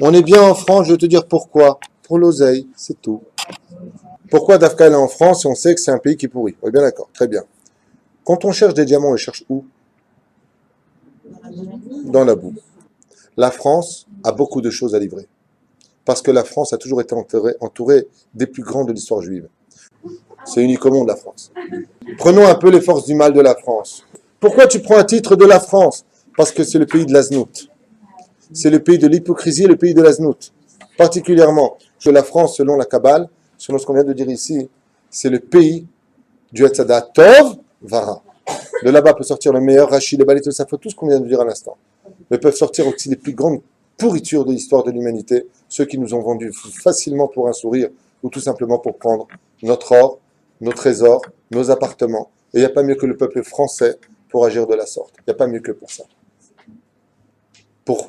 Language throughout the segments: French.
On est bien en France, je vais te dire pourquoi. Pour l'oseille, c'est tout. Pourquoi Dafka est en France et on sait que c'est un pays qui est pourri? On est bien d'accord, très bien. Quand on cherche des diamants, on les cherche où? Dans la boue. La France a beaucoup de choses à livrer. Parce que la France a toujours été entourée des plus grands de l'histoire juive. C'est unique au monde, la France. Prenons un peu les forces du mal de la France. Pourquoi tu prends un titre de la France? Parce que c'est le pays de l'Aznout. C'est le pays de l'hypocrisie et le pays de l'Aznout. Particulièrement, que la France, selon la Kabbale, selon ce qu'on vient de dire ici, c'est le pays du Hatzada Tov Vara. De là-bas peut sortir le meilleur, Rachid, le Balit, tout ça, tout ce qu'on vient de dire à l'instant. Mais peuvent sortir aussi les plus grandes pourritures de l'histoire de l'humanité, ceux qui nous ont vendus facilement pour un sourire ou tout simplement pour prendre notre or, nos trésors, nos appartements. Et il n'y a pas mieux que le peuple français pour agir de la sorte. Il n'y a pas mieux que pour ça.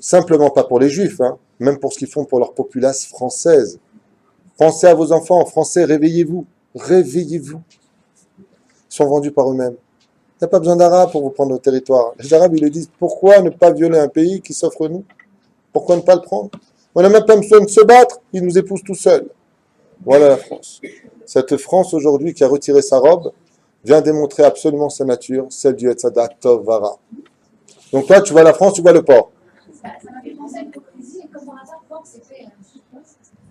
Simplement pas pour les juifs, hein, même pour ce qu'ils font pour leur populace française. Pensez à vos enfants, français, réveillez-vous. Réveillez-vous. Ils sont vendus par eux-mêmes. Il n'y a pas besoin d'Arabes pour vous prendre au territoire. Les Arabes, ils le disent, pourquoi ne pas violer un pays qui s'offre nous? Pourquoi ne pas le prendre? On n'a même pas besoin de se battre, ils nous épousent tout seuls. Voilà la France. Cette France aujourd'hui qui a retiré sa robe vient démontrer absolument sa nature, celle du Hatzada Tov Vara. Donc toi, tu vois la France, tu vois le port. Ça m'a fait penser à l'hypocrisie, et comme par hasard, port, c'est fait.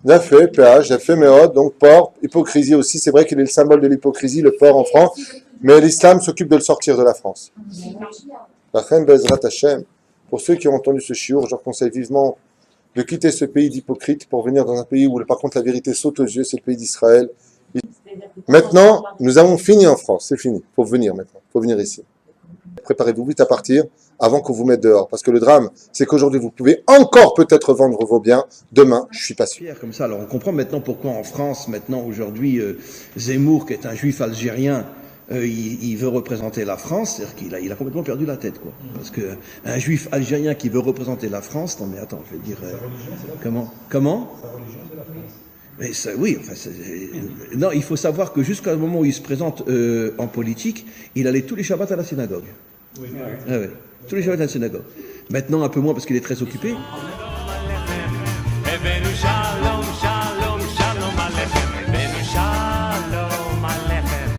J'ai fait, PH, j'ai fait Méod, donc port, hypocrisie aussi, c'est vrai qu'il est le symbole de l'hypocrisie, le port en France, mais l'islam s'occupe de le sortir de la France. La reine Bezrat Hashem, pour ceux qui ont entendu ce chiour, je leur conseille vivement de quitter ce pays d'hypocrites pour venir dans un pays où par contre la vérité saute aux yeux, c'est le pays d'Israël. Maintenant, nous avons fini en France, c'est fini, il faut venir maintenant, il faut venir ici. Préparez-vous vite à partir avant qu'on vous mette dehors. Parce que le drame, c'est qu'aujourd'hui, vous pouvez encore peut-être vendre vos biens. Demain, je ne suis pas sûr. Comme ça, alors on comprend maintenant pourquoi en France, maintenant, aujourd'hui, Zemmour, qui est un juif algérien, il veut représenter la France, c'est-à-dire qu'il a complètement perdu la tête, quoi. Parce qu'un juif algérien qui veut représenter la France, non mais attends, je vais dire... Comment mais ça, oui, enfin, non, il faut savoir que jusqu'à le moment où il se présente en politique, il allait tous les Shabbats à la synagogue. Oui. Ah ouais, tous les Shabbats à la synagogue. Maintenant, un peu moins parce qu'il est très occupé.